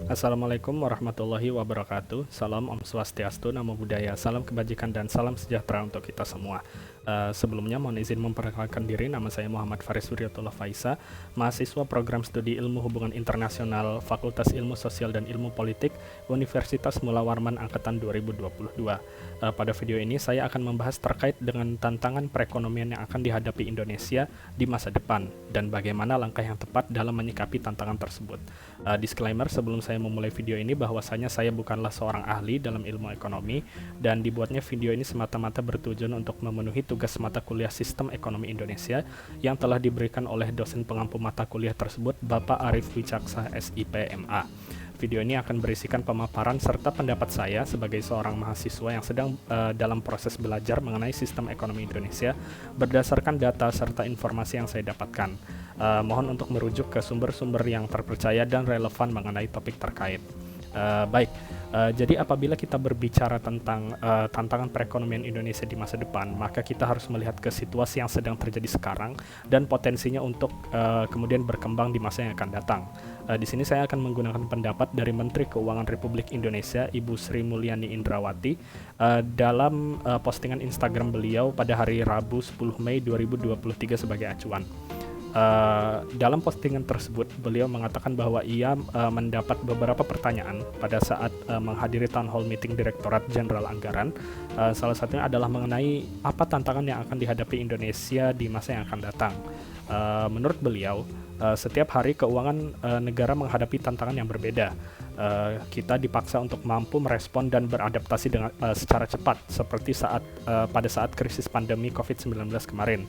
Assalamualaikum warahmatullahi wabarakatuh. Salam Om Swastiastu, Namo Buddhaya, salam kebajikan dan salam sejahtera untuk kita semua. Sebelumnya mohon izin memperkenalkan diri, nama saya Muhammad Faris Suryatullah Faisa, mahasiswa program studi Ilmu Hubungan Internasional Fakultas Ilmu Sosial dan Ilmu Politik Universitas Mula Warman Angkatan 2022. Pada video ini saya akan membahas terkait dengan tantangan perekonomian yang akan dihadapi Indonesia di masa depan dan bagaimana langkah yang tepat dalam menyikapi tantangan tersebut. Disclaimer sebelum saya memulai video ini bahwasanya saya bukanlah seorang ahli dalam ilmu ekonomi dan dibuatnya video ini semata-mata bertujuan untuk memenuhi tugas mata kuliah Sistem Ekonomi Indonesia yang telah diberikan oleh dosen pengampu mata kuliah tersebut, Bapak Arif Wicaksa SIP MA. Video ini akan berisikan pemaparan serta pendapat saya sebagai seorang mahasiswa yang sedang dalam proses belajar mengenai sistem ekonomi Indonesia berdasarkan data serta informasi yang saya dapatkan. Mohon untuk merujuk ke sumber-sumber yang terpercaya dan relevan mengenai topik terkait. Jadi apabila kita berbicara tentang tantangan perekonomian Indonesia di masa depan, maka kita harus melihat ke situasi yang sedang terjadi sekarang dan potensinya untuk kemudian berkembang di masa yang akan datang. Di sini saya akan menggunakan pendapat dari Menteri Keuangan Republik Indonesia, Ibu Sri Mulyani Indrawati, dalam postingan Instagram beliau pada hari Rabu 10 Mei 2023 sebagai acuan. Dalam postingan tersebut, beliau mengatakan bahwa ia mendapat beberapa pertanyaan pada saat menghadiri town hall meeting Direktorat Jenderal Anggaran. Salah satunya adalah mengenai apa tantangan yang akan dihadapi Indonesia di masa yang akan datang. Menurut beliau, setiap hari keuangan negara menghadapi tantangan yang berbeda. Kita dipaksa untuk mampu merespon dan beradaptasi dengan secara cepat, seperti pada saat krisis pandemi COVID-19 kemarin.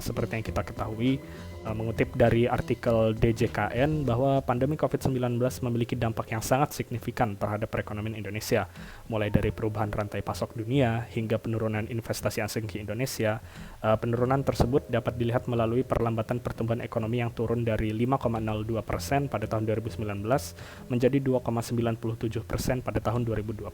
Seperti yang kita ketahui, mengutip dari artikel DJKN bahwa pandemi COVID-19 memiliki dampak yang sangat signifikan terhadap perekonomian Indonesia, mulai dari perubahan rantai pasok dunia hingga penurunan investasi asing ke Indonesia. Penurunan tersebut dapat dilihat melalui perlambatan pertumbuhan ekonomi yang turun dari 5,02% pada tahun 2019 menjadi 2,97% pada tahun 2020.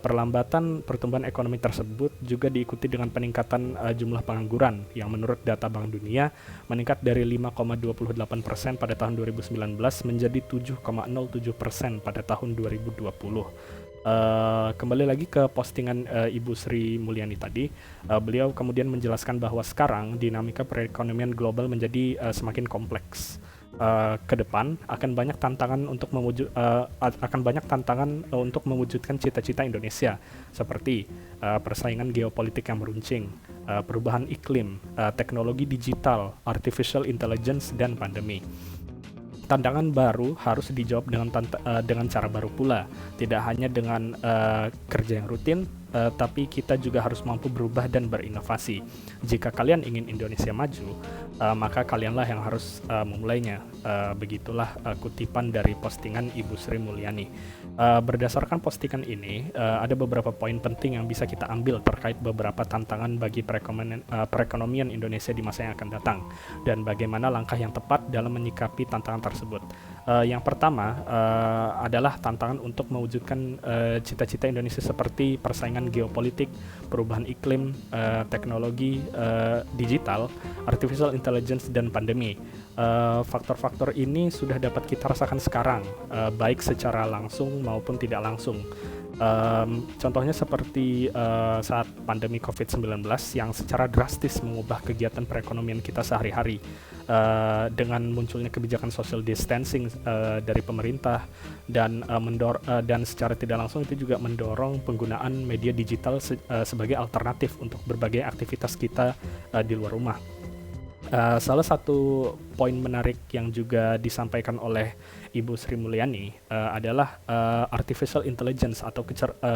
Perlambatan pertumbuhan ekonomi tersebut juga diikuti dengan peningkatan jumlah pengangguran yang menurut data Bank Dunia meningkat dari 5,28% pada tahun 2019 menjadi 7,07% pada tahun 2020. Kembali lagi ke postingan Ibu Sri Mulyani tadi, beliau kemudian menjelaskan bahwa sekarang dinamika perekonomian global menjadi semakin kompleks. Ke depan akan banyak tantangan untuk mewujudkan cita-cita Indonesia seperti persaingan geopolitik yang meruncing, perubahan iklim, teknologi digital, artificial intelligence, dan pandemi. Tantangan baru harus dijawab dengan cara baru pula, tidak hanya dengan kerja yang rutin, tapi kita juga harus mampu berubah dan berinovasi. Jika kalian ingin Indonesia maju, maka kalianlah yang harus memulainya. Begitulah kutipan dari postingan Ibu Sri Mulyani. Berdasarkan postingan ini, ada beberapa poin penting yang bisa kita ambil terkait beberapa tantangan bagi perekonomian Indonesia di masa yang akan datang, dan bagaimana langkah yang tepat dalam menyikapi tantangan tersebut. Yang pertama adalah tantangan untuk mewujudkan cita-cita Indonesia seperti persaingan geopolitik, perubahan iklim, teknologi digital, artificial intelligence, dan pandemi. Faktor-faktor ini sudah dapat kita rasakan sekarang, baik secara langsung maupun tidak langsung. Contohnya seperti saat pandemi COVID-19 yang secara drastis mengubah kegiatan perekonomian kita sehari-hari, dengan munculnya kebijakan social distancing dari pemerintah dan secara tidak langsung itu juga mendorong penggunaan media digital sebagai alternatif untuk berbagai aktivitas kita di luar rumah. Salah satu poin menarik yang juga disampaikan oleh Ibu Sri Mulyani adalah artificial intelligence atau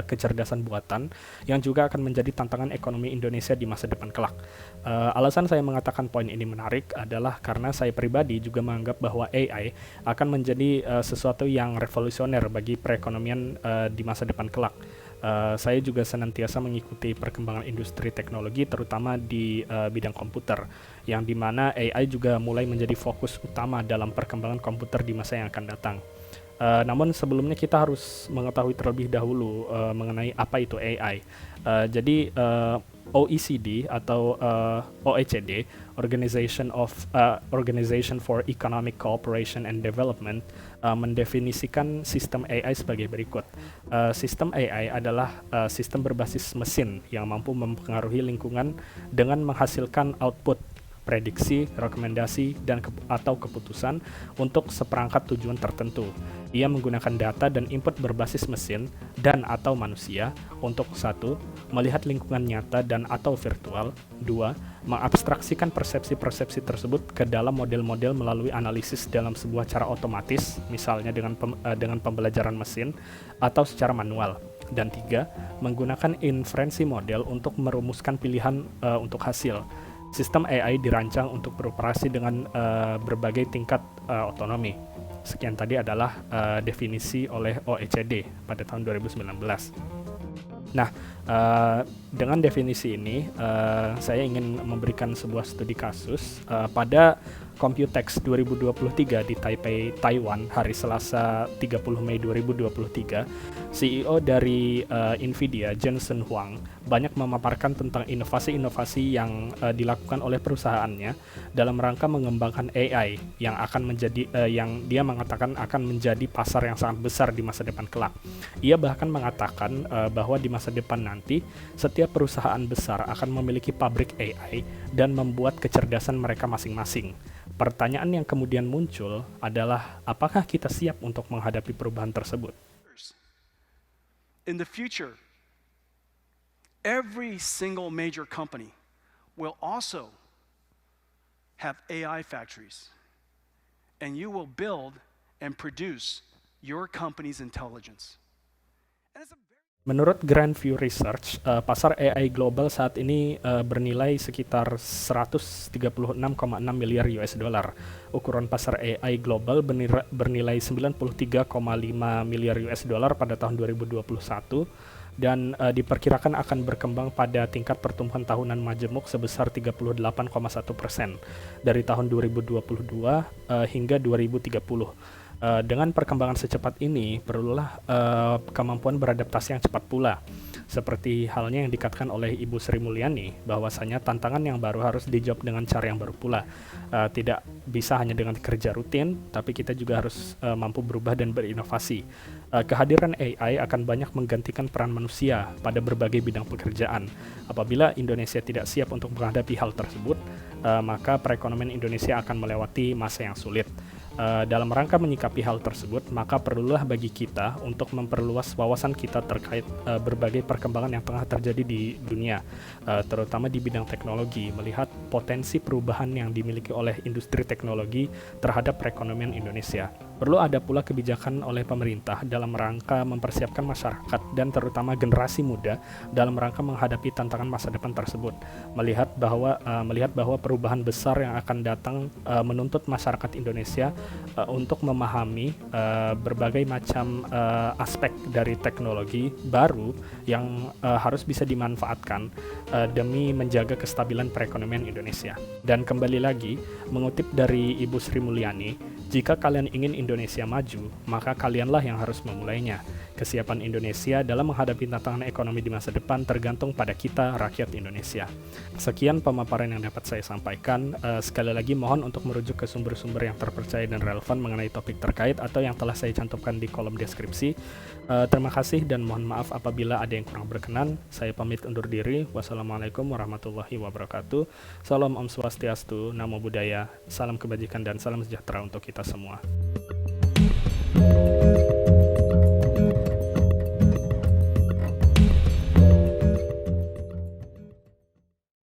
kecerdasan buatan yang juga akan menjadi tantangan ekonomi Indonesia di masa depan kelak. Alasan saya mengatakan poin ini menarik adalah karena saya pribadi juga menganggap bahwa AI akan menjadi sesuatu yang revolusioner bagi perekonomian di masa depan kelak. Saya juga senantiasa mengikuti perkembangan industri teknologi terutama di bidang komputer, yang dimana AI juga mulai menjadi fokus utama dalam perkembangan komputer di masa yang akan datang. Namun sebelumnya kita harus mengetahui terlebih dahulu mengenai apa itu AI. Jadi OECD atau OECD, Organization for Economic Cooperation and Development, mendefinisikan sistem AI sebagai berikut. Sistem AI adalah sistem berbasis mesin yang mampu mempengaruhi lingkungan dengan menghasilkan output, prediksi, rekomendasi, dan atau keputusan untuk seperangkat tujuan tertentu. Ia menggunakan data dan input berbasis mesin dan atau manusia untuk 1. Melihat lingkungan nyata dan atau virtual. 2. Mengabstraksikan persepsi-persepsi tersebut ke dalam model-model melalui analisis dalam sebuah cara otomatis, misalnya dengan pembelajaran mesin, atau secara manual. Dan 3. Menggunakan inferensi model untuk merumuskan pilihan untuk hasil. Sistem AI dirancang untuk beroperasi dengan berbagai tingkat otonomi. Sekian tadi adalah definisi oleh OECD pada tahun 2019. Nah, dengan definisi ini, saya ingin memberikan sebuah studi kasus pada Computex 2023 di Taipei, Taiwan, hari Selasa 30 Mei 2023, CEO dari Nvidia, Jensen Huang, banyak memaparkan tentang inovasi-inovasi yang dilakukan oleh perusahaannya dalam rangka mengembangkan AI yang akan menjadi yang dia mengatakan akan menjadi pasar yang sangat besar di masa depan kelak. Ia bahkan mengatakan bahwa di masa depan nanti setiap perusahaan besar akan memiliki pabrik AI dan membuat kecerdasan mereka masing-masing. Pertanyaan yang kemudian muncul adalah apakah kita siap untuk menghadapi perubahan tersebut? In the future, every single major company will also have AI factories, and you will build and produce your company's intelligence. Menurut Grand View Research, pasar AI global saat ini bernilai sekitar 136,6 miliar US dollar. Ukuran pasar AI global bernilai 93,5 miliar US dollar pada tahun 2021 dan diperkirakan akan berkembang pada tingkat pertumbuhan tahunan majemuk sebesar 38,1% dari tahun 2022 hingga 2030. Dengan perkembangan secepat ini, perlulah kemampuan beradaptasi yang cepat pula. Seperti halnya yang dikatakan oleh Ibu Sri Mulyani, bahwasanya tantangan yang baru harus dijawab dengan cara yang baru pula. Tidak bisa hanya dengan kerja rutin, tapi kita juga harus mampu berubah dan berinovasi. Kehadiran AI akan banyak menggantikan peran manusia pada berbagai bidang pekerjaan. Apabila Indonesia tidak siap untuk menghadapi hal tersebut, maka perekonomian Indonesia akan melewati masa yang sulit. Dalam rangka menyikapi hal tersebut, maka perlulah bagi kita untuk memperluas wawasan kita terkait berbagai perkembangan yang tengah terjadi di dunia, terutama di bidang teknologi, melihat potensi perubahan yang dimiliki oleh industri teknologi terhadap perekonomian Indonesia. Perlu ada pula kebijakan oleh pemerintah dalam rangka mempersiapkan masyarakat dan terutama generasi muda dalam rangka menghadapi tantangan masa depan tersebut, melihat bahwa perubahan besar yang akan datang menuntut masyarakat Indonesia untuk memahami berbagai macam aspek dari teknologi baru yang harus bisa dimanfaatkan demi menjaga kestabilan perekonomian Indonesia. Dan kembali lagi, mengutip dari Ibu Sri Mulyani, jika kalian ingin Indonesia maju, maka kalianlah yang harus memulainya. Kesiapan Indonesia dalam menghadapi tantangan ekonomi di masa depan tergantung pada kita, rakyat Indonesia. Sekian pemaparan yang dapat saya sampaikan. Sekali lagi mohon untuk merujuk ke sumber-sumber yang terpercaya dan relevan mengenai topik terkait atau yang telah saya cantumkan di kolom deskripsi. Terima kasih dan mohon maaf apabila ada yang kurang berkenan. Saya pamit undur diri. Wassalamualaikum warahmatullahi wabarakatuh. Salam Om Swastiastu, Namo Buddhaya, salam kebajikan dan salam sejahtera untuk kita semua.